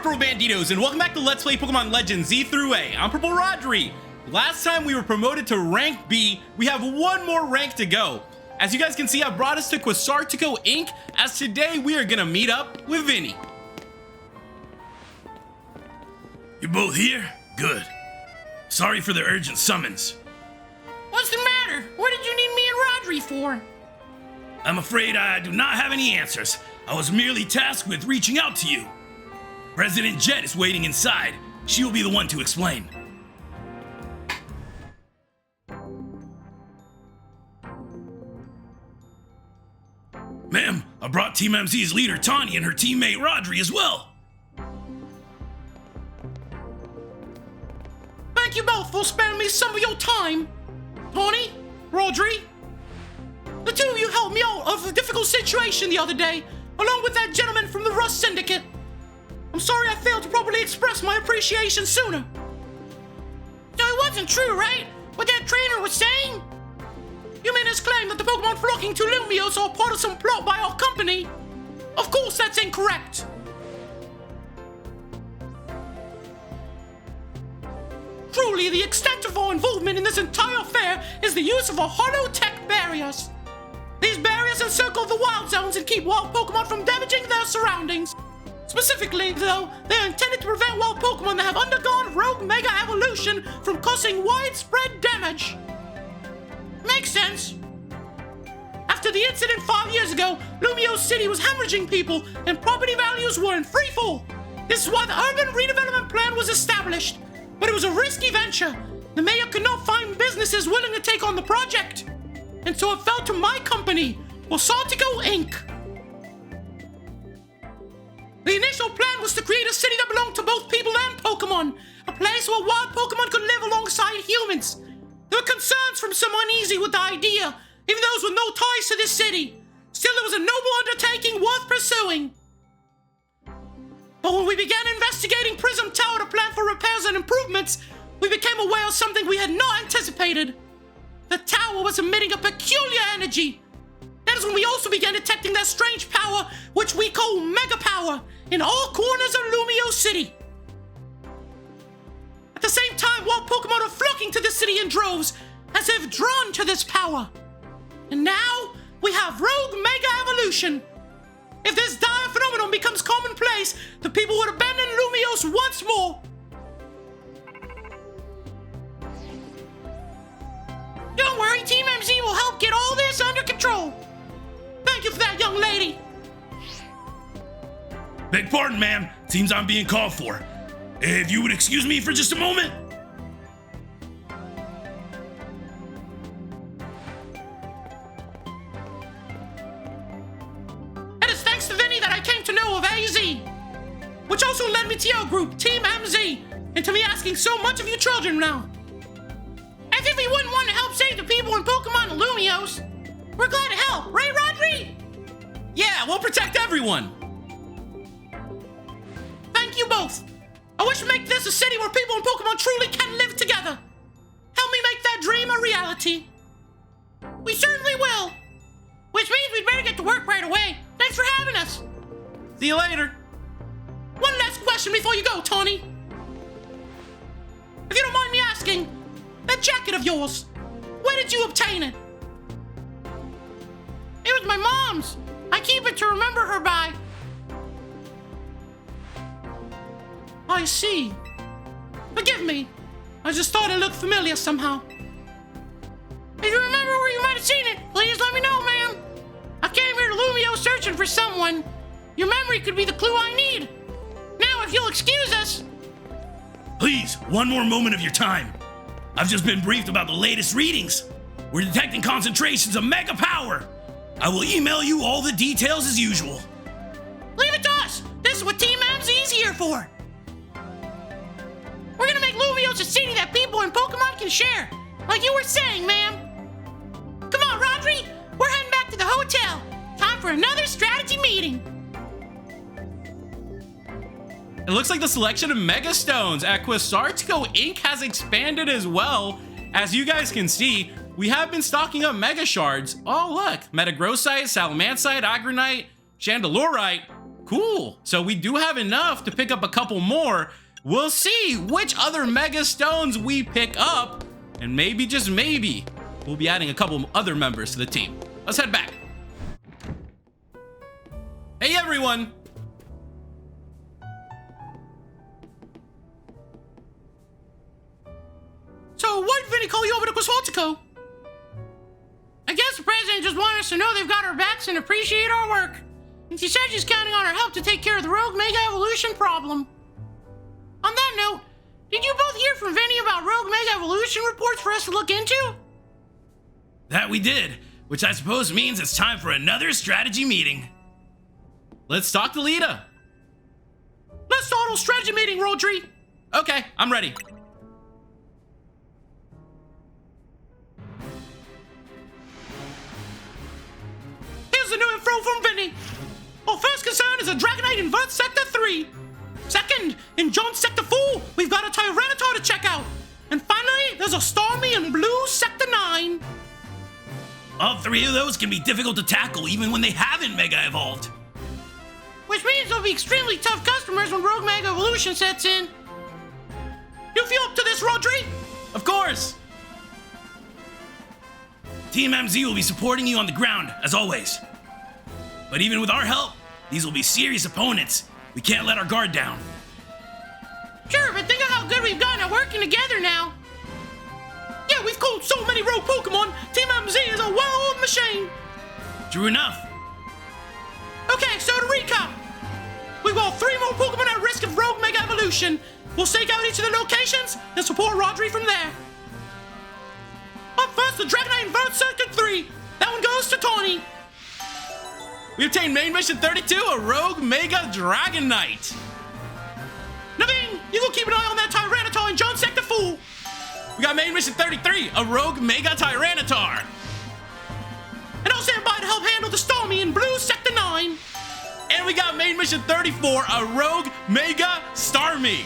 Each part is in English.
Purple Banditos, and welcome back to Let's Play Pokemon Legends Z through A. I'm PurpleRodri. Last time we were promoted to rank B, we have one more rank to go. As you guys can see, I brought us to Quasartico Inc., as today we are gonna meet up with Vinnie. You're both here? Good. Sorry for the urgent summons. What's the matter? What did you need me and Rodri for? I'm afraid I do not have any answers. I was merely tasked with reaching out to you. President Jett is waiting inside. She will be the one to explain. Ma'am, I brought Team MZ's leader Tawny and her teammate Rodri as well. Thank you both for sparing me some of your time. Tawny, Rodri, the two of you helped me out of a difficult situation the other day, along with that gentleman from the Rust Syndicate. I'm sorry I failed to properly express my appreciation sooner. So it wasn't true, right? What that trainer was saying? You mean his claim that the Pokemon flocking to Lumiose are part of some plot by our company? Of course that's incorrect. Truly, the extent of our involvement in this entire affair is the use of our hollow-tech barriers. These barriers encircle the wild zones and keep wild Pokemon from damaging their surroundings. Specifically, though, they are intended to prevent wild Pokemon that have undergone rogue Mega Evolution from causing widespread damage. Makes sense. After the incident 5 years ago, Lumiose City was hemorrhaging people and property values were in free fall. This is why the Urban Redevelopment Plan was established. But it was a risky venture. The mayor could not find businesses willing to take on the project. And so it fell to my company, Quasartico Inc. The initial plan was to create a city that belonged to both people and Pokemon, a place where wild Pokemon could live alongside humans. There were concerns from some uneasy with the idea, even those with no ties to this city. Still, it was a noble undertaking worth pursuing. But when we began investigating Prism Tower to plan for repairs and improvements, we became aware of something we had not anticipated. The tower was emitting a peculiar energy. That is when we also began detecting that strange power, which we call Mega Power, in all corners of Lumiose City. At the same time, wild Pokemon are flocking to the city in droves, as if drawn to this power. And now, we have Rogue Mega Evolution. If this dire phenomenon becomes commonplace, the people would abandon Lumiose once more. Don't worry, Team MZ will help get all this under control. Thank you for that, young lady. Beg pardon, ma'am. Seems I'm being called for. If you would excuse me for just a moment. It is thanks to Vinnie that I came to know of AZ, which also led me to your group, Team MZ, and to me asking so much of you children now. As if we wouldn't want to help save the people in Pokemon and Lumiose. We're glad to help, right, Rodri? Yeah, we'll protect everyone. Thank you both. I wish to make this a city where people and Pokemon truly can live together. Help me make that dream a reality. We certainly will. Which means we'd better get to work right away. Thanks for having us. See you later. One last question before you go, Tawny. If you don't mind me asking, that jacket of yours, where did you obtain it? It was my mom's. I keep it to remember her by. I see. Forgive me. I just thought it looked familiar somehow. If you remember where you might have seen it, please let me know, ma'am. I came here to Lumiose searching for someone. Your memory could be the clue I need. Now, if you'll excuse us. Please, one more moment of your time. I've just been briefed about the latest readings. We're detecting concentrations of Mega Power. I will email you all the details as usual. Leave it to us. This is what Team MZ is here for. We're gonna make Lumiose a city that people and Pokemon can share. Like you were saying, ma'am. Come on, Rodri. We're heading back to the hotel. Time for another strategy meeting. It looks like the selection of Mega Stones at Quasartico Inc. has expanded as well. As you guys can see, we have been stocking up Mega Shards. Oh look, Metagrossite, Salamancite, Agronite, Chandelurite, cool. So we do have enough to pick up a couple more. We'll see which other Mega Stones we pick up. And maybe, just maybe, we'll be adding a couple other members to the team. Let's head back. Hey, everyone. So why'd Vinnie call you over to Quaswaltico? I guess the president just wanted us to know they've got our backs and appreciate our work. And she said she's counting on our help to take care of the Rogue Mega Evolution problem. On that note, did you both hear from Vinnie about Rogue Mega Evolution reports for us to look into? That we did, which I suppose means it's time for another strategy meeting. Let's talk to Lita. Let's start a strategy meeting, Rodri. Okay, I'm ready. Here's the new info from Vinnie. Our first concern is a Dragonite in Vert Sector 3. Second, in John Sector 4, we've got a Tyranitar to check out. And finally, there's a Starmie in Blue Sector 9. All three of those can be difficult to tackle even when they haven't Mega Evolved. Which means they'll be extremely tough customers when Rogue Mega Evolution sets in. You feel up to this, Rodri? Of course. Team MZ will be supporting you on the ground, as always. But even with our help, these will be serious opponents. We can't let our guard down. Sure, but think of how good we've gotten at working together now. Yeah, we've caught so many rogue Pokemon, Team MZ is a well-oiled machine. True enough. Okay, so to recap, we've got 3 more Pokemon at risk of Rogue Mega Evolution. We'll stake out each of the locations and support Rodri from there. Up first, the Dragonite in Vert Circuit 3. That one goes to Tawny. We obtained main mission 32, a Rogue Mega Dragonite. Naveen, you go keep an eye on that Tyranitar in John Sector 4. We got main mission 33, a Rogue Mega Tyranitar. And I'll stand by to help handle the Starmie in Blue Sector 9. And we got main mission 34, a Rogue Mega Starmie.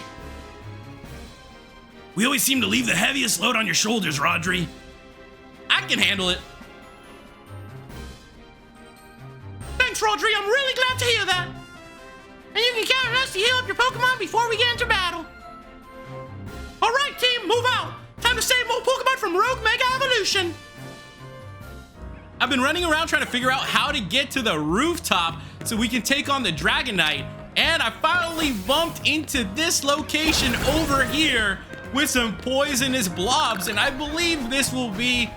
We always seem to leave the heaviest load on your shoulders, Rodri. I can handle it. Thanks, Rodri. I'm really glad to hear that. And you can count on us to heal up your Pokemon before we get into battle. All right, team, move out. Time to save more Pokemon from Rogue Mega Evolution. I've been running around trying to figure out how to get to the rooftop so we can take on the Dragonite. And I finally bumped into this location over here with some poisonous blobs. And I believe this will be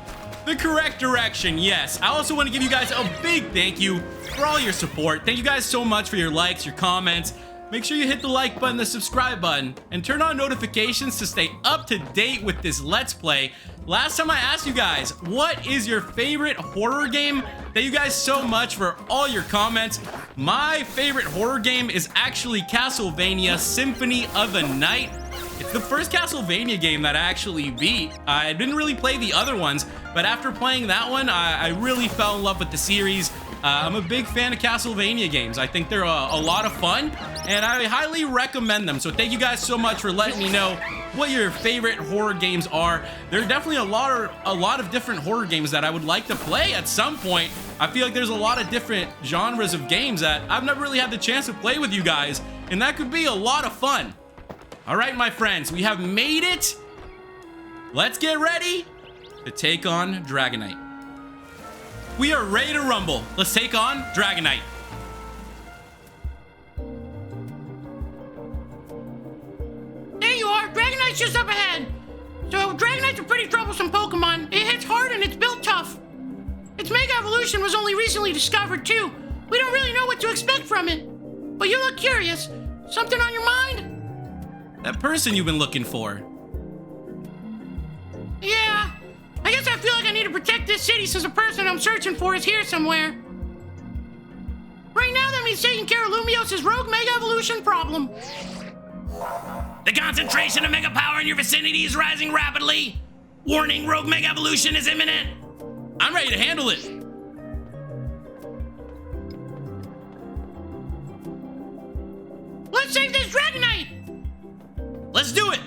the correct direction. Yes, I also want to give you guys a big thank you for all your support. Thank you guys so much for your likes, your comments. Make sure you hit the like button, the subscribe button, and turn on notifications to stay up to date with this Let's Play. Last time I asked you guys, what is your favorite horror game? Thank you guys so much for all your comments. My favorite horror game is actually Castlevania Symphony of the Night. It's the first Castlevania game that I actually beat. I didn't really play the other ones, but after playing that one, I really fell in love with the series. I'm a big fan of Castlevania games. I think they're a lot of fun, and I highly recommend them. So thank you guys so much for letting me know what your favorite horror games are. There are definitely a lot of different horror games that I would like to play at some point. I feel like there's a lot of different genres of games that I've never really had the chance to play with you guys, and that could be a lot of fun. All right, my friends, we have made it. Let's get ready to take on Dragonite. We are ready to rumble. Let's take on Dragonite. There you are. Dragonite's just up ahead. So Dragonite's a pretty troublesome Pokemon. It hits hard and it's built tough. Its Mega Evolution was only recently discovered too. We don't really know what to expect from it. But you look curious. Something on your mind? That person you've been looking for. Yeah. I guess I feel like I need to protect this city since the person I'm searching for is here somewhere. Right now, that means taking care of Lumios's Rogue Mega Evolution problem. The concentration of Mega Power in your vicinity is rising rapidly. Warning, Rogue Mega Evolution is imminent. I'm ready to handle it. Let's save this Dragonite! Let's do it.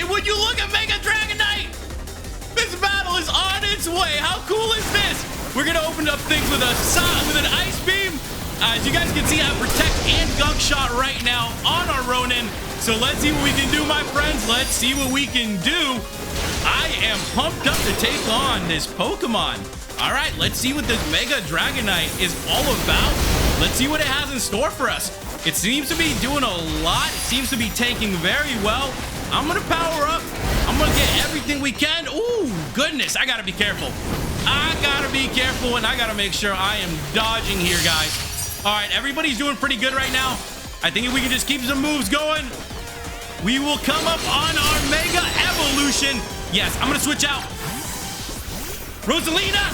And would you look at Mega Dragonite? This battle is on its way. How cool is this? We're gonna open up things with an ice beam. As you guys can see, I have Protect and Gunk Shot right now on our Ronin. So let's see what we can do, my friends. Let's see what we can do. I am pumped up to take on this Pokemon. All right, let's see what this Mega Dragonite is all about. Let's see what it has in store for us. It seems to be doing a lot. It seems to be tanking very well. I'm gonna power up. I'm gonna get everything we can. Ooh, goodness, I gotta be careful. I gotta be careful, and I gotta make sure I am dodging here, guys. All right, everybody's doing pretty good right now. I think if we can just keep some moves going, we will come up on our Mega Evolution. Yes, I'm gonna switch out. Rosalina,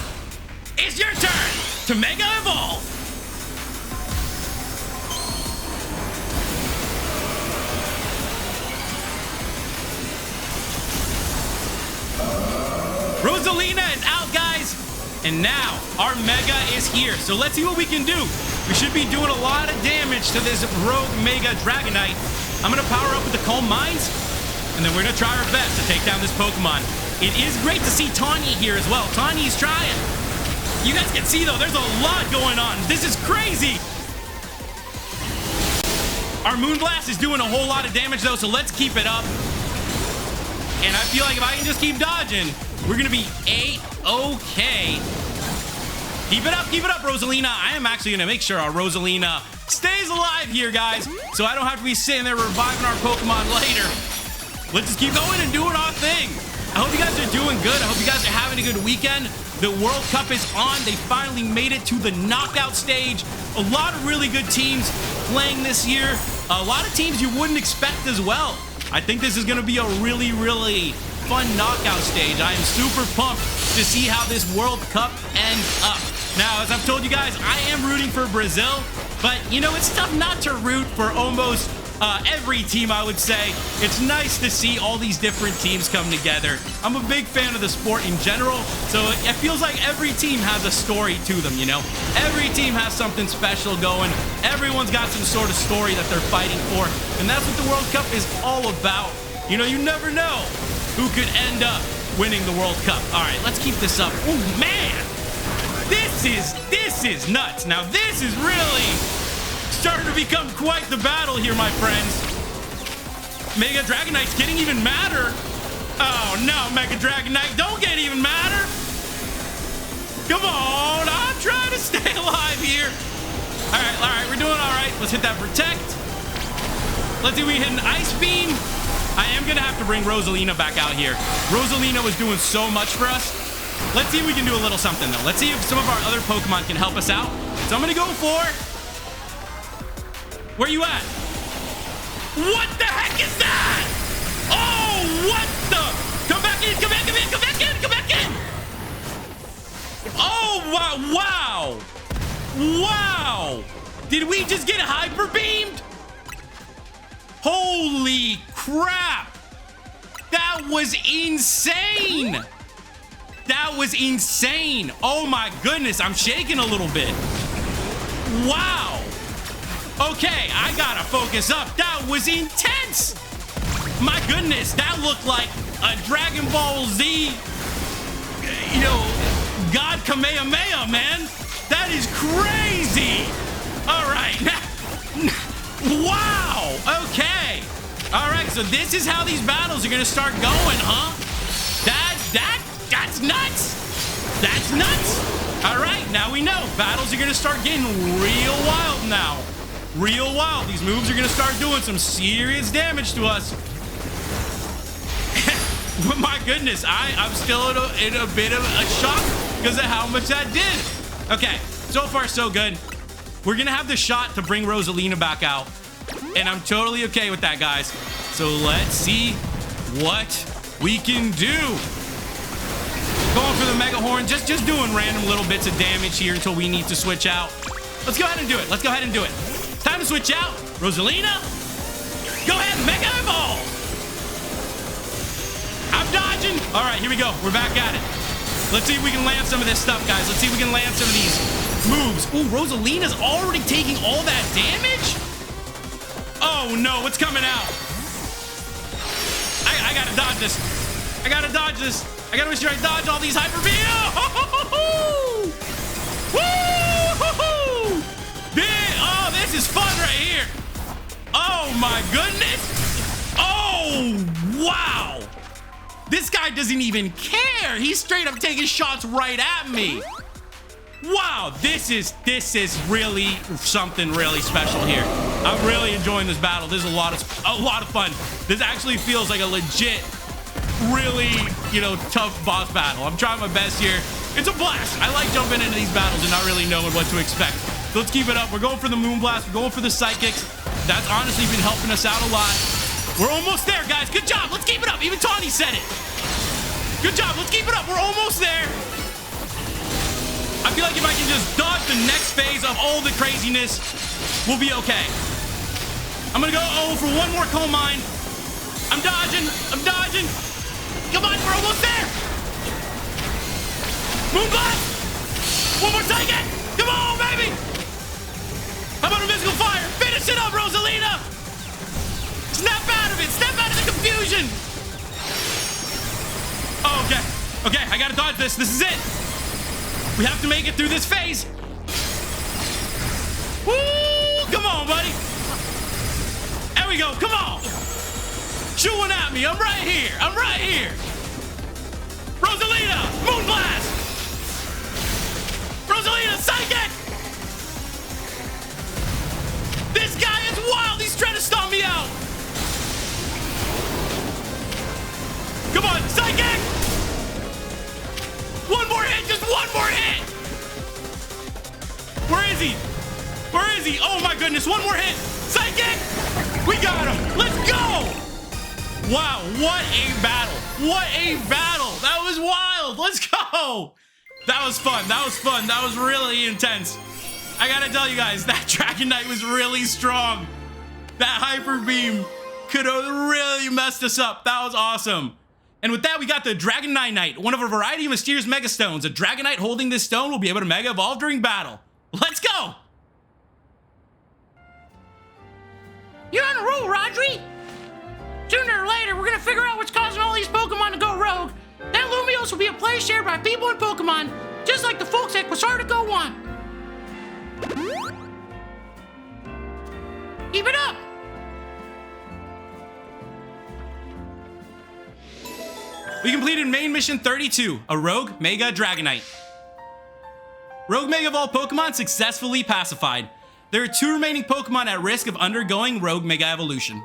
it's your turn to Mega Evolve. Rosalina is out, guys. And now our Mega is here. So let's see what we can do. We should be doing a lot of damage to this rogue Mega Dragonite. I'm going to power up with the Calm Minds, and then we're going to try our best to take down this Pokemon. It is great to see Tawny here as well. Tawny's trying. You guys can see, though, there's a lot going on. This is crazy. Our Moonblast is doing a whole lot of damage, though, so let's keep it up. And I feel like if I can just keep dodging, we're going to be A-okay. Keep it up, Rosalina. I am actually going to make sure our Rosalina stays alive here, guys, so I don't have to be sitting there reviving our Pokemon later. Let's just keep going and doing our thing. I hope you guys are doing good. I hope you guys are having a good weekend. The World Cup is on. They finally made it to the knockout stage. A lot of really good teams playing this year. A lot of teams you wouldn't expect as well. I think this is going to be a really, really fun knockout stage. I am super pumped to see how this World Cup ends up. Now, as I've told you guys, I am rooting for Brazil, but, you know, it's tough not to root for almost every team, I would say. It's nice to see all these different teams come together. I'm a big fan of the sport in general, so it feels like every team has a story to them, you know? Every team has something special going. Everyone's got some sort of story that they're fighting for, and that's what the World Cup is all about. You know, you never know who could end up winning the World Cup. All right, let's keep this up. Oh, man! This is nuts. Now, this is really starting to become quite the battle here, my friends. Mega Dragonite's getting even madder. Oh, no, Mega Dragonite, don't get even madder. Come on, I'm trying to stay alive here. All right, we're doing all right. Let's hit that Protect. Let's see if we hit an Ice Beam. I am going to have to bring Rosalina back out here. Rosalina was doing so much for us. Let's see if we can do a little something, though. Let's see if some of our other Pokemon can help us out. So I'm going to go for... Where you at? What the heck is that? Oh, what the? Come back in, come back in, come back in, come back in. Oh, wow. Wow. Did we just get hyper beamed? Holy crap. That was insane. That was insane. Oh my goodness, I'm shaking a little bit. Wow. Okay, I gotta focus up. That was intense. My goodness, that looked like a Dragon Ball Z, you know, God Kamehameha, man. That is crazy. All right. Wow. Okay. All right, so this is how these battles are gonna start going, huh? That's nuts. That's nuts. All right, now we know battles are gonna start getting real wild now. Real wild. These moves are gonna start doing some serious damage to us. But my goodness, I'm still in a bit of a shock because of how much that did. Okay, so far so good. We're gonna have the shot to bring Rosalina back out, and I'm totally okay with that, guys. So let's see what we can do. Going for the Mega Horn, just doing random little bits of damage here until we need to switch out. Let's go ahead and do it. Let's go ahead and do it. Time to switch out. Rosalina, go ahead, Mega Evolve. I'm dodging. All right, here we go. We're back at it. Let's see if we can land some of this stuff, guys. Let's see if we can land some of these moves. Ooh, Rosalina's already taking all that damage? Oh, no, what's coming out? I I gotta dodge this. I gotta dodge this. I gotta make sure I dodge all these hyper beams. Oh, this is fun right here. Oh my goodness. Oh, wow. This guy doesn't even care. He's straight up taking shots right at me. Wow, this is really something really special here. I'm really enjoying this battle. This is a lot of fun. This actually feels like a legit, really, tough boss battle. I'm trying my best here. It's a blast. I like jumping into these battles and not really knowing what to expect. So let's keep it up. We're going for the Moon Blast. We're going for the Psychics. That's honestly been helping us out a lot. We're almost there, guys. Good job. Let's keep it up. Even Tawny said it. Good job. Let's keep it up. We're almost there. I feel like if I can just dodge the next phase of all the craziness, we'll be okay. I'm gonna go for one more coal mine. I'm dodging. Come on, we're almost there. Moon Blast. One more Psychic. Come on, baby. How about a Mystical Fire? Finish it up, Rosalina. Snap out of it. Snap out of the confusion. Oh, okay, I gotta dodge this. This is it. We have to make it through this phase. Woo! Come on, buddy. There we go. Come on. Shoot one at me. I'm right here. Rosalina, Moon Blast. Rosalina, Psychic. This guy is wild. He's trying to stomp me out. Come on, Psychic. One more hit, just one more hit. Where is he? Oh my goodness, one more hit. Psychic, we got him. Let's go. Wow, what a battle. That was wild. Let's go. That was fun. That was really intense. I gotta tell you guys, that Dragonite was really strong. That Hyper Beam could have really messed us up. That was awesome. And with that, we got the Dragonite, one of a variety of mysterious Mega Stones. A Dragonite holding this stone will be able to Mega Evolve during battle. Let's go! You're on a roll, Rodri! Sooner or later, we're gonna figure out what's causing all these Pokemon to go rogue. Then Lumiose will be a place shared by people and Pokemon, just like the folks at Quasartico want. Keep it up! We completed main mission 32, a Rogue Mega Dragonite. Rogue Mega Evolved Pokemon successfully pacified. There are 2 remaining Pokemon at risk of undergoing Rogue Mega Evolution.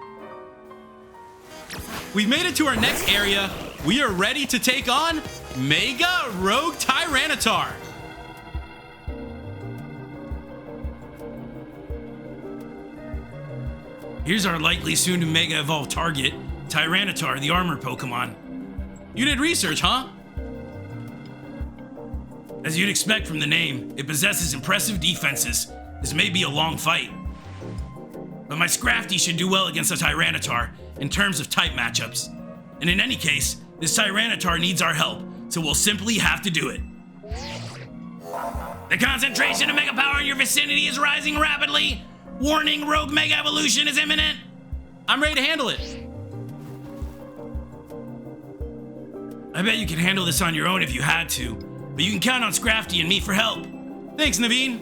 We've made it to our next area. We are ready to take on Mega Rogue Tyranitar. Here's our likely soon to Mega Evolve target, Tyranitar, the armor Pokemon. You did research, huh? As you'd expect from the name, it possesses impressive defenses. This may be a long fight. But my Scrafty should do well against a Tyranitar in terms of type matchups. And in any case, this Tyranitar needs our help, so we'll simply have to do it. The concentration of Mega Power in your vicinity is rising rapidly. Warning, Rogue Mega Evolution is imminent. I'm ready to handle it. I bet you could handle this on your own if you had to, but you can count on Scrafty and me for help. Thanks, Naveen.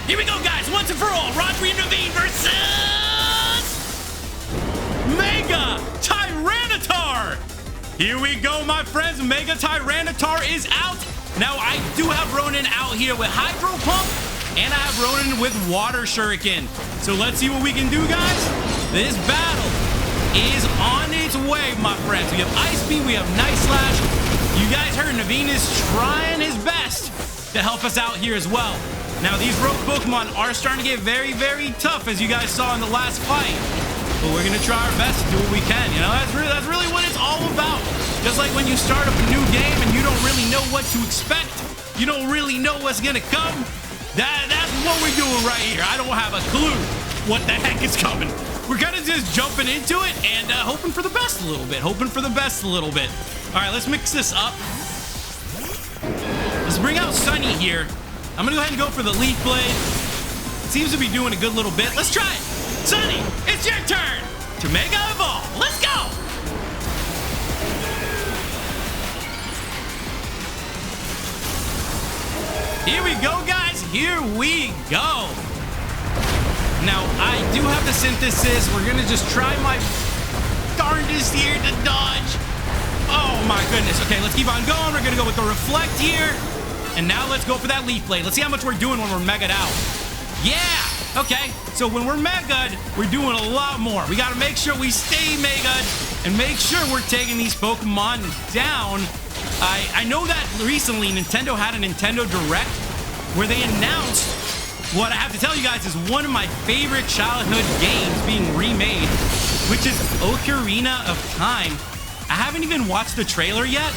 Here we go, guys, once and for all. Rodri and Naveen versus Mega Tyranitar! Here we go, my friends. Mega Tyranitar is out. Now, I do have Ronin out here with Hydro Pump, and I have Ronin with Water Shuriken. So let's see what we can do, guys. This battle is on its way, my friends. We have Ice Beam, we have Night Slash. You guys heard Naveen is trying his best to help us out here as well. Now, these rogue Pokemon are starting to get very, very tough, as you guys saw in the last fight. But we're going to try our best to do what we can, you know? That's really what it's all about. Just like when you start up a new game and you don't really know what to expect, you don't really know what's going to come, that's what we're doing right here. I don't have a clue what the heck is coming. we're kind of just jumping into it and hoping for the best a little bit. All right, let's mix this up. Let's bring out Sunny here. I'm gonna go ahead and go for the Leaf Blade. Seems to be doing a good little bit. Let's try it. Sunny, it's your turn to Mega Evolve. Let's go. Here we go, guys. Here we go. Now, I do have the Synthesis. We're gonna just try my darndest here to dodge. Oh my goodness. Okay, let's keep on going. We're gonna go with the Reflect here. And now let's go for that Leaf Blade. Let's see how much we're doing when we're Mega'd out. Yeah, okay. So when we're Mega'd, we're doing a lot more. We gotta make sure we stay Mega'd and make sure we're taking these Pokemon down. I know that recently Nintendo had a Nintendo Direct where they announced what I have to tell you guys is one of my favorite childhood games being remade, which is Ocarina of Time. I haven't even watched the trailer yet.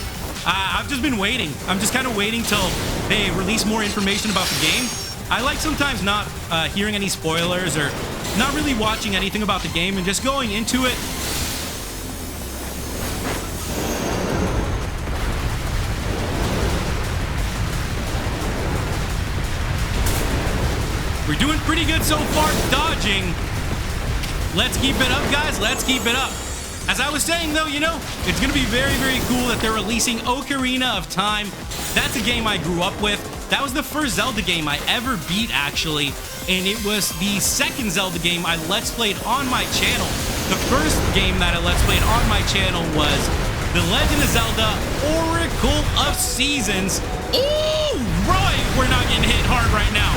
I've just been waiting. I'm just kind of waiting till they release more information about the game. I like sometimes not hearing any spoilers or not really watching anything about the game and just going into it. We're doing pretty good so far dodging. Let's keep it up, guys. Let's keep it up. As I was saying, though, you know, it's going to be very, very cool that they're releasing Ocarina of Time. That's a game I grew up with. That was the first Zelda game I ever beat, actually. And it was the second Zelda game I Let's Played on my channel. The first game that I Let's Played on my channel was The Legend of Zelda Oracle of Seasons. Ooh, Roy, we're not getting hit hard right now.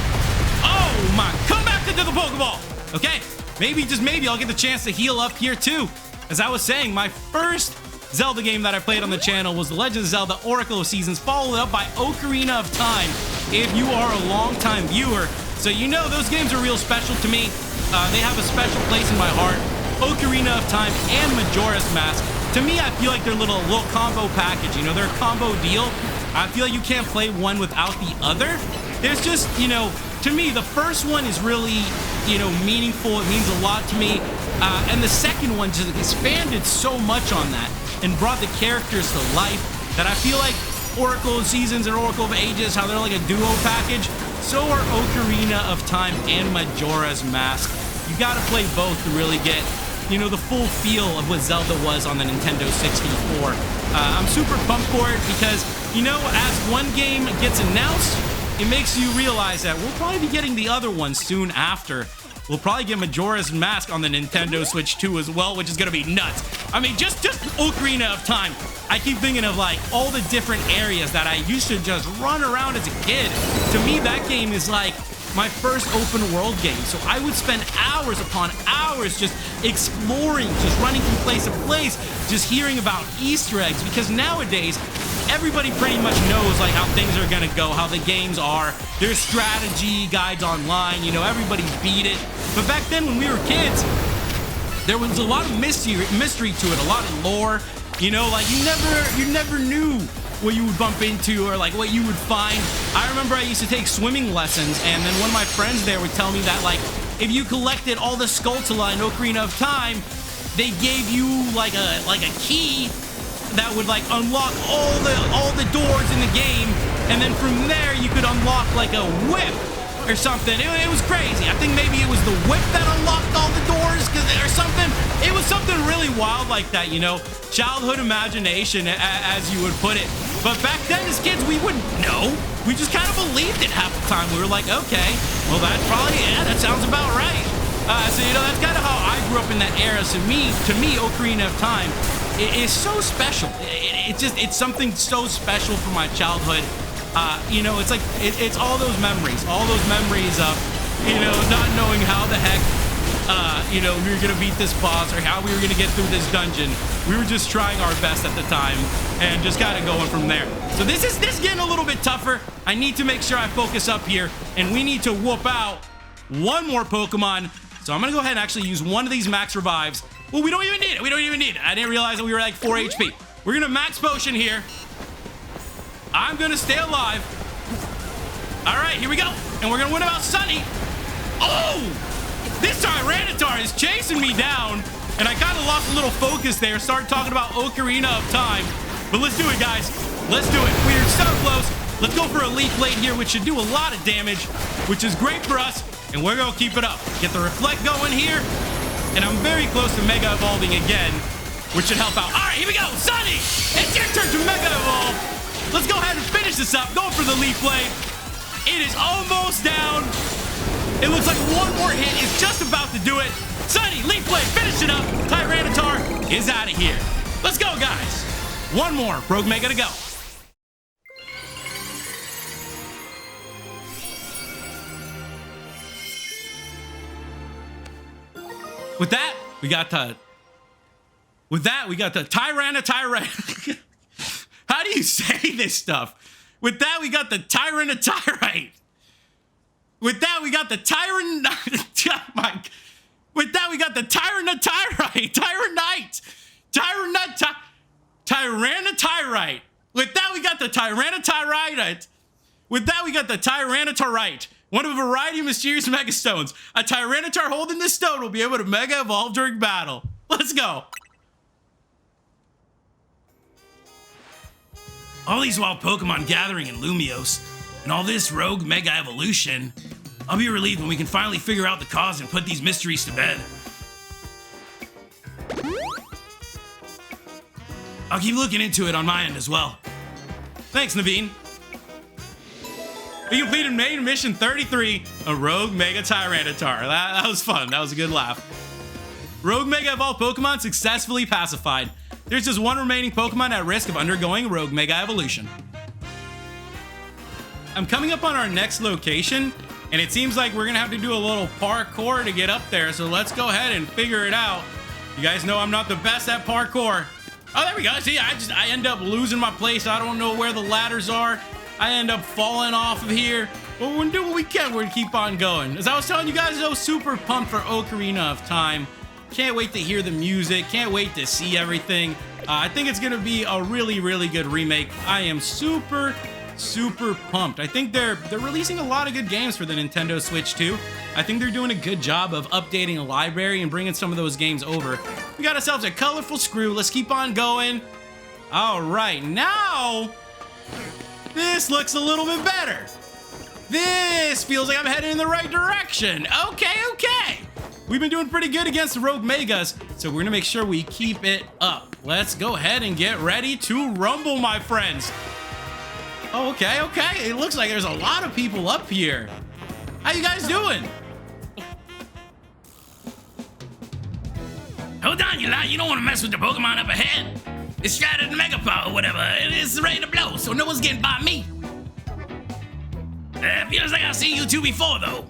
Oh, my. Come back into the Pokeball. Okay, maybe, just maybe, I'll get the chance to heal up here, too. As I was saying, my first Zelda game that I played on the channel was The Legend of Zelda Oracle of Seasons, followed up by Ocarina of Time, if you are a longtime viewer. So you know those games are real special to me. They have a special place in my heart. Ocarina of Time and Majora's Mask. To me, I feel like they're a little combo package. You know, they're a combo deal. I feel like you can't play one without the other. There's just, you know, to me, the first one is really, you know, meaningful. It means a lot to me. And the second one just expanded so much on that and brought the characters to life that I feel like Oracle of Seasons and Oracle of Ages, how they're like a duo package, so are Ocarina of Time and Majora's Mask. You gotta play both to really get, you know, the full feel of what Zelda was on the Nintendo 64. I'm super pumped for it because, you know, as one game gets announced, it makes you realize that we'll probably be getting the other one soon after. We'll probably get Majora's Mask on the Nintendo Switch 2 as well, which is gonna be nuts. I mean, just Ocarina of Time. I keep thinking of like all the different areas that I used to just run around as a kid. To me, that game is like my first open world game. So I would spend hours upon hours just exploring, just running from place to place, just hearing about Easter eggs, because nowadays, everybody pretty much knows like how things are gonna go, how the games are. There's strategy guides online, you know, everybody's beat it. But back then when we were kids, there was a lot of mystery to it, a lot of lore. You know, like you never knew what you would bump into or like what you would find. I remember I used to take swimming lessons, and then one of my friends there would tell me that like if you collected all the Skulltula in Ocarina of Time, they gave you like a key that would like unlock all the doors in the game, and then from there you could unlock like a whip or something. It was crazy. I think maybe it was the whip that unlocked all the doors or something. It was something really wild like that, you know, childhood imagination as you would put it. But back then as kids we wouldn't know. We just kind of believed it half the time. We were like, okay, well that's probably, yeah, that sounds about right. So you know, that's kind of how I grew up in that era. So to me, Ocarina of Time is so special. It's something so special for my childhood. You know, it's like it's all those memories of, you know, not knowing how the heck, you know, we were gonna beat this boss or how we were gonna get through this dungeon. We were just trying our best at the time and just kind of going from there. So this is getting a little bit tougher. I need to make sure I focus up here, and we need to whoop out one more Pokemon. So I'm gonna go ahead and actually use one of these max revives. Well, we don't even need it. I didn't realize that we were like 4 HP. We're gonna max potion here. I'm gonna stay alive. All right, here we go. And we're gonna win about Sunny. Oh, This Tyranitar is chasing me down, and I kind of lost a little focus there. Started talking about Ocarina of Time, but let's do it, guys. Let's do it. We're so close. Let's go for a Leaf Blade here, which should do a lot of damage, which is great for us, and we're gonna keep it up. Get the Reflect going here, and I'm very close to Mega Evolving again, which should help out. All right, here we go, Sunny. It's your turn to Mega Evolve. Let's go ahead and finish this up. Going for the Leaf Blade. It is almost down. It looks like one more hit is just about to do it. Sunny, Leaf Blade, finish it up. Tyranitar is out of here. Let's go, guys. One more Rogue Mega to go. With that, we got the Tyranitar. How do you say this stuff? With that, we got the Tyranitar. With that, we got the Tyranitar. With that, we got the Tyranitar. Tyranitar. With that, we got the Tyranitar. With that, we got the Tyranitar. One of a variety of mysterious Mega Stones. A Tyranitar holding this stone will be able to Mega Evolve during battle. Let's go. All these wild Pokemon gathering in Lumiose, and all this rogue Mega Evolution, I'll be relieved when we can finally figure out the cause and put these mysteries to bed. I'll keep looking into it on my end as well. Thanks, Naveen. We completed main mission 33, a Rogue Mega Tyranitar. That was fun. That was a good laugh. Rogue Mega Evolved Pokemon successfully pacified. There's just one remaining Pokemon at risk of undergoing Rogue Mega Evolution. I'm coming up on our next location, and it seems like we're gonna have to do a little parkour to get up there, so let's go ahead and figure it out. You guys know I'm not the best at parkour. Oh, there we go. See, I end up losing my place. I don't know where the ladders are. I end up falling off of here. But we're gonna do what we can. We're gonna keep on going. As I was telling you guys, I was super pumped for Ocarina of Time. Can't wait to hear the music. Can't wait to see everything. I think it's gonna be a really, really good remake. I am super pumped. I think they're releasing a lot of good games for the Nintendo Switch too. I think they're doing a good job of updating a library and bringing some of those games over. We got ourselves a colorful screw. Let's keep on going. All right, now this looks a little bit better. This feels like I'm heading in the right direction. Okay. We've been doing pretty good against the Rogue Megas, so we're gonna make sure we keep it up. Let's go ahead and get ready to rumble, my friends. Oh, okay. It looks like there's a lot of people up here. How you guys doing? Hold on, you lot. You don't want to mess with the Pokemon up ahead. It's shattered Mega Power or whatever. It's ready to blow, so no one's getting by me. Feels like I've seen you two before, though.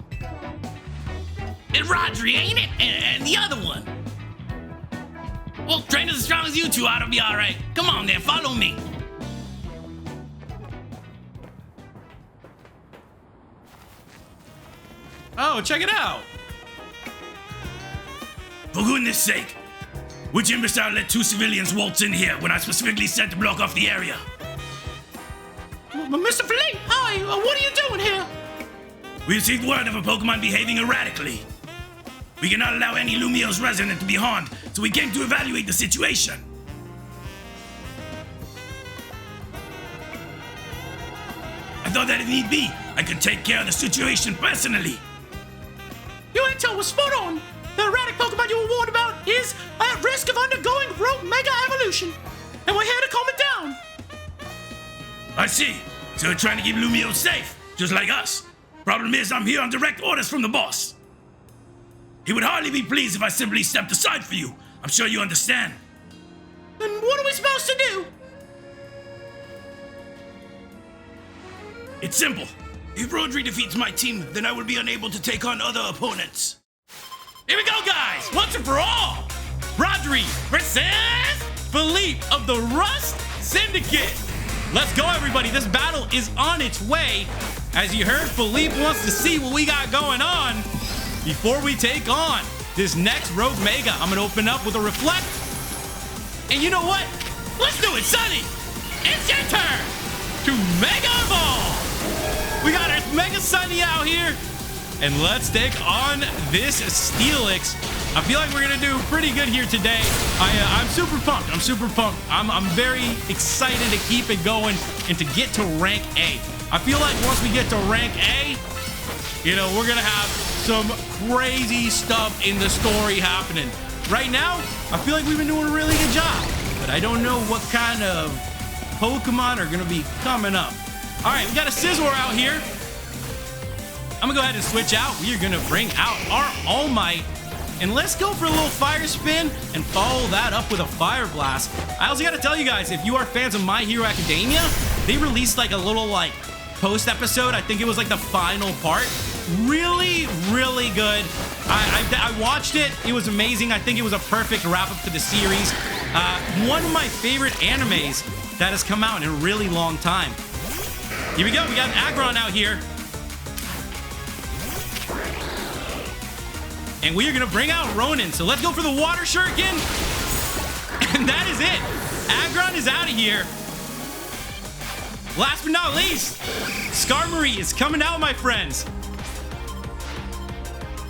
It's Rodri, ain't it? And the other one. Well, trainers as strong as you two ought to be all right. Come on, then, follow me. Oh, check it out. For goodness sake, which imbecile let two civilians waltz in here when I specifically said to block off the area? Mr. Philippe, hi, what are you doing here? We received word of a Pokemon behaving erratically. We cannot allow any Lumiose resident to be harmed, so we came to evaluate the situation. I thought that if need be, I could take care of the situation personally. Your intel was spot on. The erratic Pokemon you were warned about is at risk of undergoing Rogue Mega Evolution, and we're here to calm it down. I see. So you're trying to keep Lumiose safe, just like us. Problem is, I'm here on direct orders from the boss. He would hardly be pleased if I simply stepped aside for you. I'm sure you understand. Then what are we supposed to do? It's simple. If Rodri defeats my team, then I will be unable to take on other opponents. Here we go, guys! Once and for all! Rodri versus Philippe of the Rust Syndicate! Let's go, everybody! This battle is on its way. As you heard, Philippe wants to see what we got going on before we take on this next Rogue Mega. I'm gonna open up with a Reflect. And you know what? Let's do it, Sunny! It's your turn to Mega Evolve! We got our Mega Sunny out here. And let's take on this Steelix. I feel like we're gonna do pretty good here today. I'm super pumped. I'm very excited to keep it going and to get to rank A. I feel like once we get to rank A, you know, we're gonna have some crazy stuff in the story happening. Right now, I feel like we've been doing a really good job, but I don't know what kind of Pokemon are gonna be coming up. All right, we got a Scizor out here. I'm gonna go ahead and switch out. We are gonna bring out our All Might, and let's go for a little Fire Spin and follow that up with a Fire Blast. I also gotta tell you guys, if you are fans of My Hero Academia, they released like a little like post episode. I think it was like the final part. Really, really good. I watched it. It was amazing. I think it was a perfect wrap up to the series. One of my favorite animes that has come out in a really long time. Here we go. We got an Aggron out here. And we are going to bring out Ronin. So let's go for the Water Shuriken. And that is it. Aggron is out of here. Last but not least, Skarmory is coming out, my friends.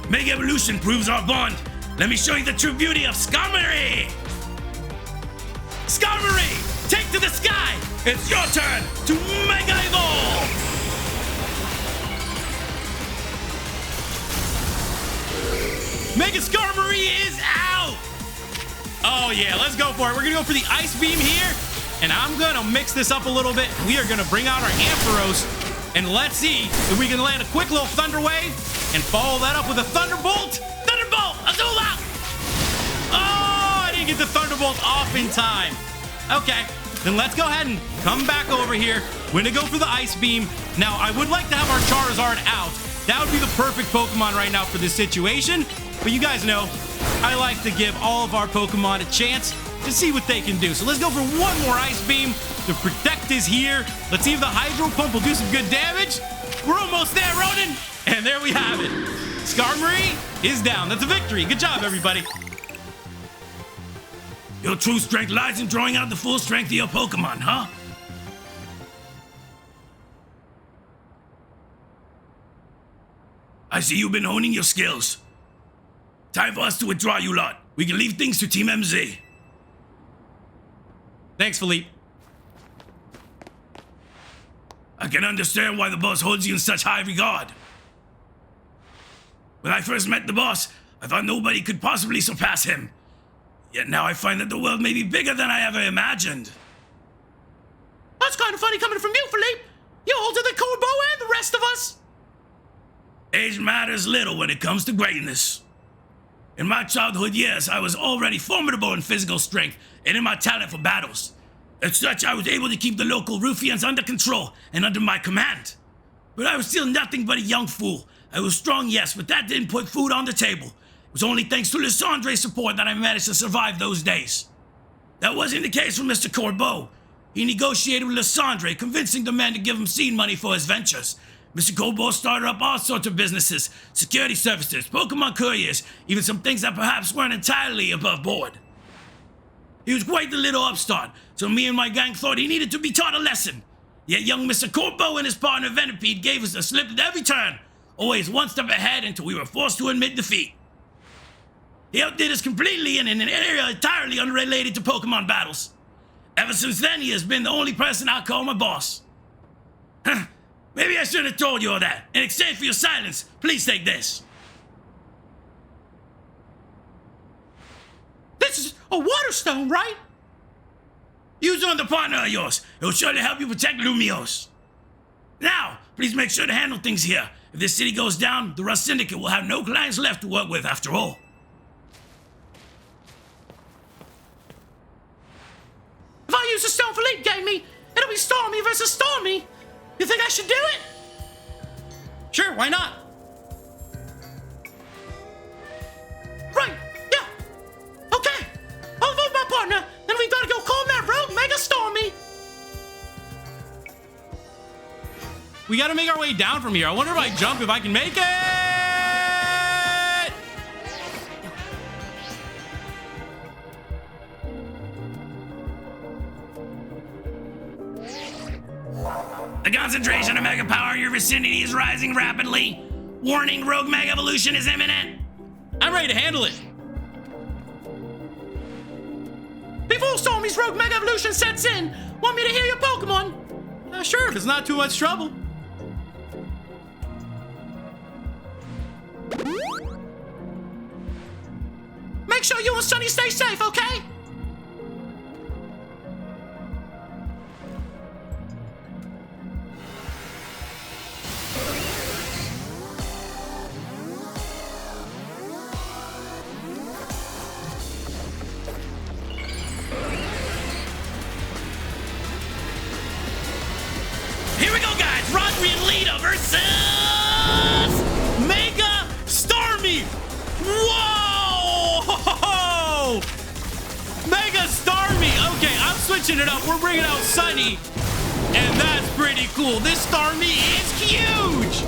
Mega Evolution proves our bond. Let me show you the true beauty of Skarmory. Skarmory, take to the sky. It's your turn to Mega Evolve. Mega Skarmory is out. Oh yeah, let's go for it. We're gonna go for the Ice Beam here, and I'm gonna mix this up a little bit. We are gonna bring out our Ampharos, and let's see if we can land a quick little Thunder Wave and follow that up with a Thunderbolt. Thunderbolt, Azula! Oh, I didn't get the Thunderbolt off in time. Okay, then let's go ahead and come back over here. We're gonna go for the Ice Beam. Now, I would like to have our Charizard out. That would be the perfect Pokemon right now for this situation. But you guys know, I like to give all of our Pokemon a chance to see what they can do. So let's go for one more Ice Beam. The Protect is here. Let's see if the Hydro Pump will do some good damage. We're almost there, Ronin. And there we have it. Skarmory is down. That's a victory. Good job, everybody. Your true strength lies in drawing out the full strength of your Pokemon, huh? I see you've been honing your skills. Time for us to withdraw, you lot. We can leave things to Team MZ. Thanks, Philippe. I can understand why the boss holds you in such high regard. When I first met the boss, I thought nobody could possibly surpass him. Yet now I find that the world may be bigger than I ever imagined. That's kind of funny coming from you, Philippe. You're older than Corbo and the rest of us. Age matters little when it comes to greatness. In my childhood years, I was already formidable in physical strength and in my talent for battles. As such, I was able to keep the local ruffians under control and under my command. But I was still nothing but a young fool. I was strong, yes, but that didn't put food on the table. It was only thanks to Lysandre's support that I managed to survive those days. That wasn't the case for Mr. Corbeau. He negotiated with Lysandre, convincing the man to give him seed money for his ventures. Mr. Corbeau started up all sorts of businesses, security services, Pokemon couriers, even some things that perhaps weren't entirely above board. He was quite the little upstart, so me and my gang thought he needed to be taught a lesson. Yet young Mr. Corbeau and his partner Venipede gave us the slip at every turn, always one step ahead until we were forced to admit defeat. He outdid us completely and in an area entirely unrelated to Pokemon battles. Ever since then, he has been the only person I call my boss. Maybe I should have told you all that. In exchange for your silence, please take this. This is a water stone, right? Use it on the partner of yours. It will surely help you protect Lumiose. Now, please make sure to handle things here. If this city goes down, the Rust Syndicate will have no clients left to work with after all. If I use the stone Philippe gave me, it'll be Starmie versus Starmie. You think I should do it? Sure, why not? Right, yeah. Okay, I'll vote my partner, then we gotta go calm that rogue Mega Starmie. We gotta make our way down from here. I wonder if I jump, if I can make it! The concentration of mega power in your vicinity is rising rapidly. Warning, Rogue Mega Evolution is imminent. I'm ready to handle it. Before Stormy's Rogue Mega Evolution sets in, want me to heal your Pokemon? Sure, if it's not too much trouble. Make sure you and Sunny stay safe, okay? Here we go, guys. Rodri and Lita versus Mega Starmie! Whoa! Mega Starmie! Okay, I'm switching it up. We're bringing out Sunny. And that's pretty cool. This Starmie is huge!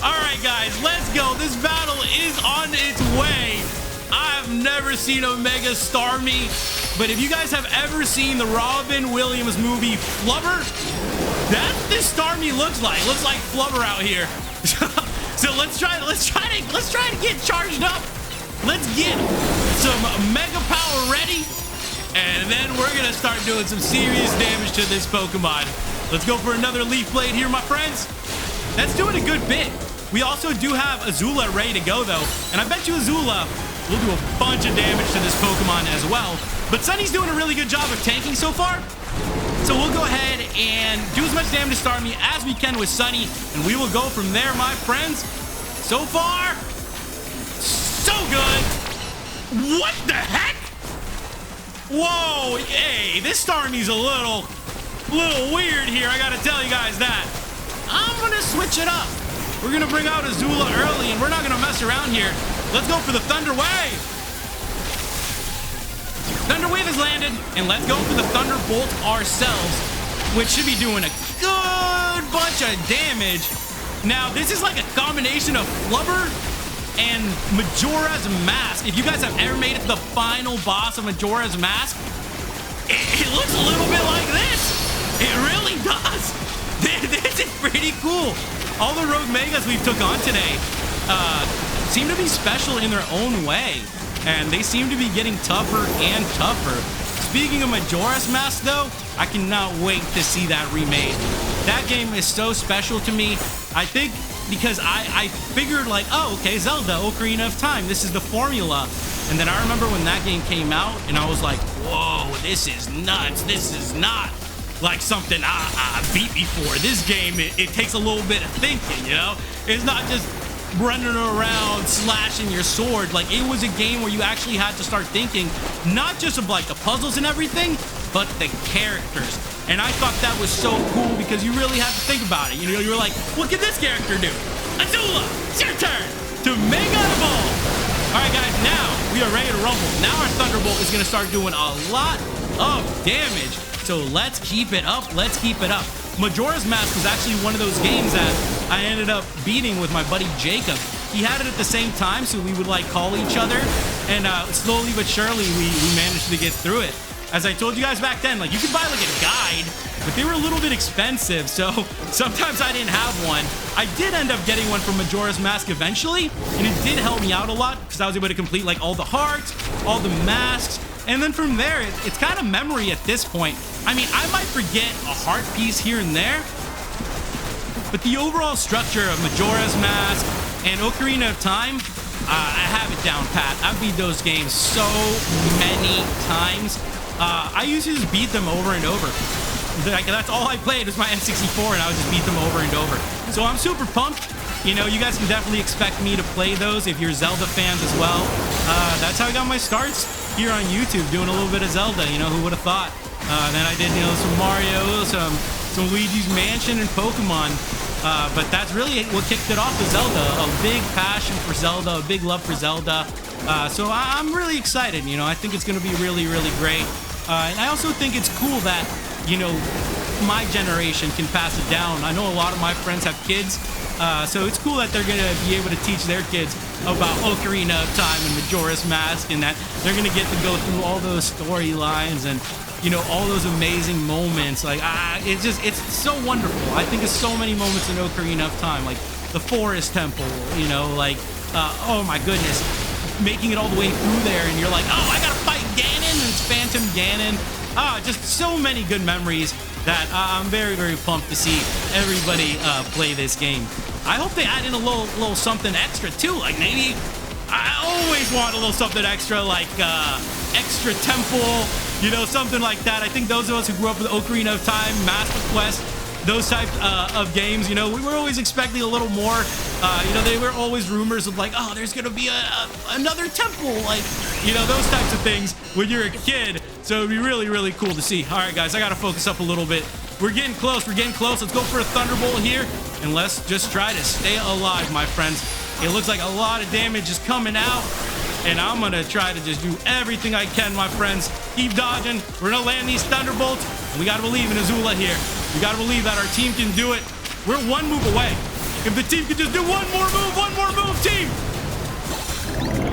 Alright, guys, let's go. This battle is on its way. I've never seen a Mega Starmie. But if you guys have ever seen the Robin Williams movie Flubber, that's what this Starmie looks like. Looks like Flubber out here. So let's try to get charged up. Let's get some Mega Power ready, and then we're gonna start doing some serious damage to this Pokemon. Let's go for another Leaf Blade here, my friends. That's doing a good bit. We also do have Azula ready to go though, and I bet you Azula will do a bunch of damage to this Pokemon as well. But Sunny's doing a really good job of tanking so far. So we'll go ahead and do as much damage to Starmie as we can with Sunny, and we will go from there, my friends. So far, so good. What the heck? Whoa, hey, this Starmie's a little weird here. I gotta tell you guys that. I'm gonna switch it up. We're gonna bring out Azula early, and we're not gonna mess around here. Let's go for the Thunder Wave. Thunder Wave has landed, and let's go for the Thunderbolt ourselves, which should be doing a good bunch of damage. Now, this is like a combination of Flubber and Majora's Mask. If you guys have ever made it to the final boss of Majora's Mask, it looks a little bit like this. It really does. This is pretty cool. All the Rogue Megas we've took on today seem to be special in their own way. And they seem to be getting tougher and tougher. Speaking of Majora's Mask, though, I cannot wait to see that remade. That game is so special to me. I think because I figured like, oh, okay, Zelda, Ocarina of Time, this is the formula. And then I remember when that game came out, and I was like, whoa, this is nuts. This is not like something I beat before. This game, it takes a little bit of thinking, you know? It's not just running around slashing your sword. Like, it was a game where you actually had to start thinking not just of like the puzzles and everything, but the characters. And I thought that was so cool because you really had to think about it. You know, you were like, what can this character do? Azula, it's your turn to Mega Evolve. All right, guys, now we are ready to rumble. Now our Thunderbolt is going to start doing a lot of damage. So let's keep it up. Let's keep it up. Majora's Mask was actually one of those games that I ended up beating with my buddy Jacob. He had it at the same time, so we would like call each other, and slowly but surely we managed to get through it. As I told you guys back then, like, you could buy like a guide, but they were a little bit expensive, so sometimes I didn't have one. I did end up getting one from Majora's Mask eventually, and it did help me out a lot because I was able to complete like all the hearts, all the masks, and then from there, it's kind of memory at this point. I mean, I might forget a heart piece here and there, but the overall structure of Majora's Mask and Ocarina of Time, I have it down pat. I've beat those games so many times. I used to just beat them over and over. That's all I played was my N64, and I would just beat them over and over. So I'm super pumped. You know, you guys can definitely expect me to play those if you're Zelda fans as well. That's how I got my starts here on YouTube, doing a little bit of Zelda. You know, who would have thought? Then I did, you know, some Mario, some Luigi's Mansion and Pokemon. But that's really what kicked it off with Zelda. A big passion for Zelda, a big love for Zelda. So I'm really excited. You know, I think it's going to be really, really great. And I also think it's cool that, you know, my generation can pass it down. I know a lot of my friends have kids. So it's cool that they're going to be able to teach their kids about Ocarina of Time and Majora's Mask, and that they're going to get to go through all those storylines and, you know, all those amazing moments. Like, it's so wonderful. I think there's so many moments in Ocarina of Time. Like, the Forest Temple, you know, like, oh my goodness, making it all the way through there, and you're like, oh, I gotta fight Ganon, and it's Phantom Ganon. Just so many good memories that I'm very, very pumped to see everybody play this game. I hope they add in a little something extra too, like maybe, I always want a little something extra, like extra temple, you know, something like that. I think those of us who grew up with Ocarina of Time, Master Quest, those types of games, you know, we were always expecting a little more. You know, they were always rumors of like, oh, there's gonna be another temple, like, you know, those types of things when you're a kid. So it'd be really, really cool to see. All right, guys, I gotta focus up a little bit. We're getting close. We're getting close. Let's go for a Thunderbolt here, and let's just try to stay alive, my friends. It looks like a lot of damage is coming out, and I'm gonna try to just do everything I can, my friends. Keep dodging. We're gonna land these Thunderbolts, and we gotta believe in Azula here. We gotta believe that our team can do it. We're one move away. If the team could just do one more move, team.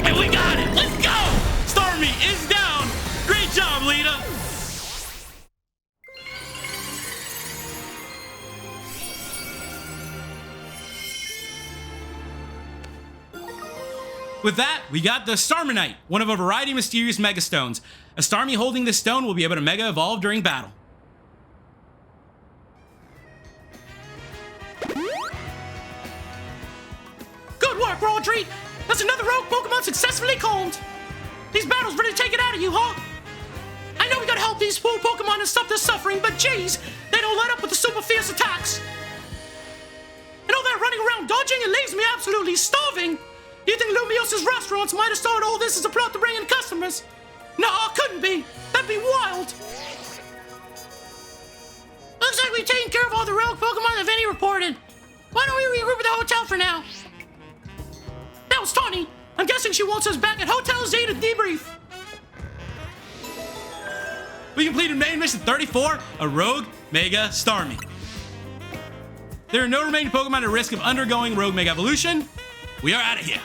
And we got it. Let's go. Starmie is down. Great job, Lita. With that, we got the Starmanite, one of a variety of mysterious Mega Stones. A Starmie holding this stone will be able to Mega Evolve during battle. Good work, Rodri! That's another rogue Pokemon successfully calmed! These battles ready to take it out of you, huh? I know we gotta help these poor Pokemon and stop their suffering, but geez, they don't let up with the super fierce attacks! And all that running around dodging, it leaves me absolutely starving! Do you think Lumios's restaurants might have started all this as a plot to bring in customers? No, couldn't be! That'd be wild! Looks like we've taken care of all the rogue Pokemon that Vinnie reported. Why don't we regroup at the hotel for now? That was Tawny. I'm guessing she wants us back at Hotel Z to debrief. We completed main mission 34, a Rogue Mega Starmie. There are no remaining Pokemon at risk of undergoing Rogue Mega Evolution. We are out of here.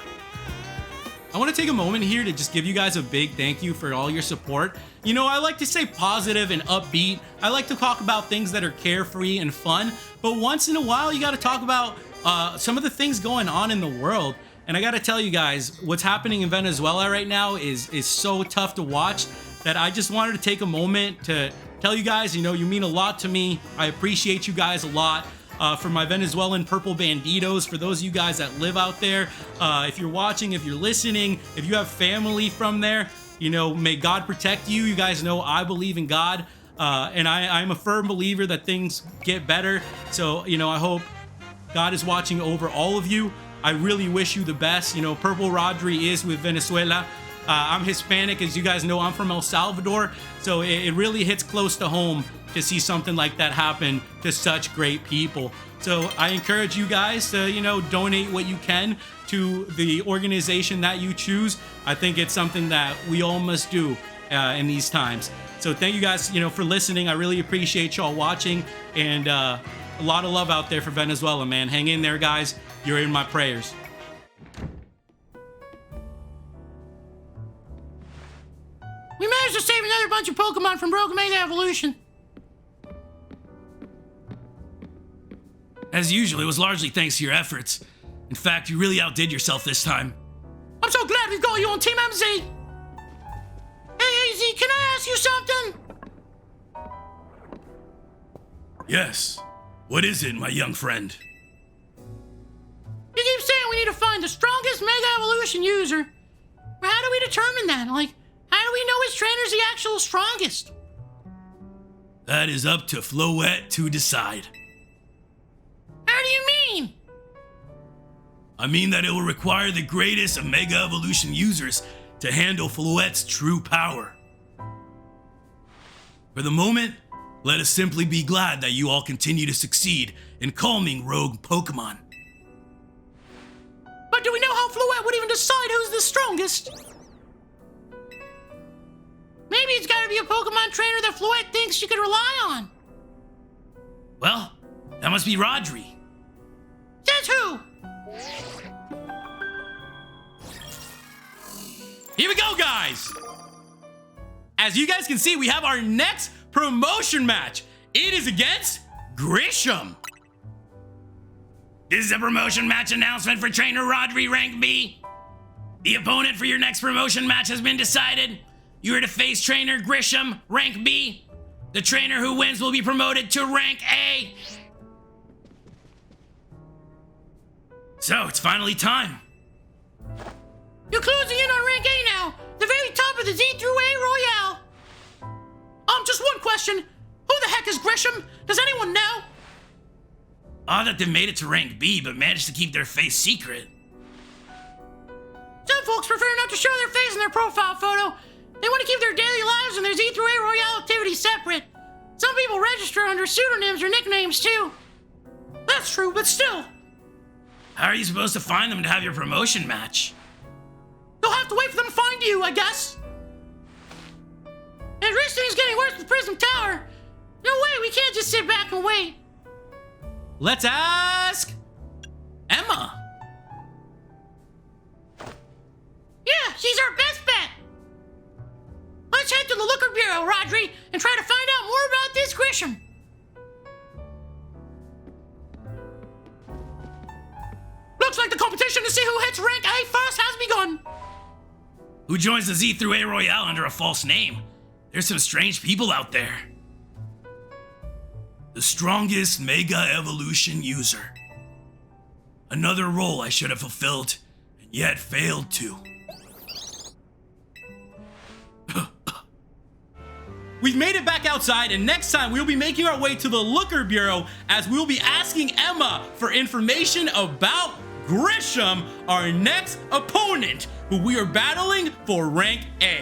I want to take a moment here to just give you guys a big thank you for all your support. You know, I like to stay positive and upbeat. I like to talk about things that are carefree and fun, but once in a while, you got to talk about some of the things going on in the world. And I got to tell you guys, what's happening in Venezuela right now is so tough to watch that I just wanted to take a moment to tell you guys, you know, you mean a lot to me. I appreciate you guys a lot. For my Venezuelan purple banditos, for those of you guys that live out there, if you're watching, if you're listening, if you have family from there, you know, may God protect you. You guys know I believe in God, and I'm a firm believer that things get better. So, you know, I hope God is watching over all of you. I really wish you the best. You know, PurpleRodri is with Venezuela. I'm Hispanic, as you guys know. I'm from El Salvador, so it really hits close to home to see something like that happen to such great people. So I encourage you guys to, you know, donate what you can to the organization that you choose. I think it's something that we all must do in these times. So thank you guys, you know, for listening. I really appreciate y'all watching, and a lot of love out there for Venezuela, man. Hang in there, guys. You're in my prayers. We managed to save another bunch of Pokemon from Rogue Mega Evolution. As usual, it was largely thanks to your efforts. In fact, you really outdid yourself this time. I'm so glad we've got you on Team MZ. Hey, AZ, can I ask you something? Yes. What is it, my young friend? You keep saying we need to find the strongest Mega Evolution user. But how do we determine that? Like, how do we know which trainer's the actual strongest? That is up to Floette to decide. How do you mean? I mean that it will require the greatest of Mega Evolution users to handle Floette's true power. For the moment, let us simply be glad that you all continue to succeed in calming rogue Pokemon. But do we know how Floette would even decide who's the strongest? Maybe it's gotta be a Pokemon trainer that Floette thinks she could rely on. Well, that must be Rodri. Says who? Here we go, guys. As you guys can see, we have our next promotion match. It is against Grisham. This is a promotion match announcement for Trainer Rodri, Rank B. The opponent for your next promotion match has been decided. You are to face Trainer Grisham, Rank B. The trainer who wins will be promoted to Rank A. So, it's finally time. You're closing in on Rank A now, the very top of the Z through A Royale. Just one question. Who the heck is Grisham? Does anyone know? Odd that they made it to Rank B, but managed to keep their face secret. Some folks prefer not to show their face in their profile photo. They want to keep their daily lives and their Z through A Royale activities separate. Some people register under pseudonyms or nicknames too. That's true, but still. How are you supposed to find them to have your promotion match? You'll have to wait for them to find you, I guess. And this thing's getting worse with Prism Tower. No way, we can't just sit back and wait. Let's ask Emma. Yeah, she's our best bet. Let's head to the Looker Bureau, Rodri, and try to find out more about this Grisham. Looks like the competition to see who hits Rank A first has begun. Who joins the Z through A Royale under a false name? There's some strange people out there. The strongest Mega Evolution user. Another role I should have fulfilled, and yet failed to. We've made it back outside, and next time we'll be making our way to the Looker Bureau as we'll be asking Emma for information about Grisham, our next opponent, who we are battling for Rank A.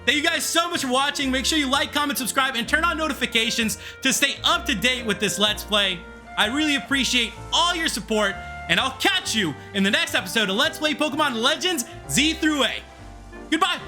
Thank you guys so much for watching. Make sure you like, comment, subscribe, and turn on notifications to stay up to date with this Let's Play. I really appreciate all your support, and I'll catch you in the next episode of Let's Play Pokemon Legends Z through A. Goodbye!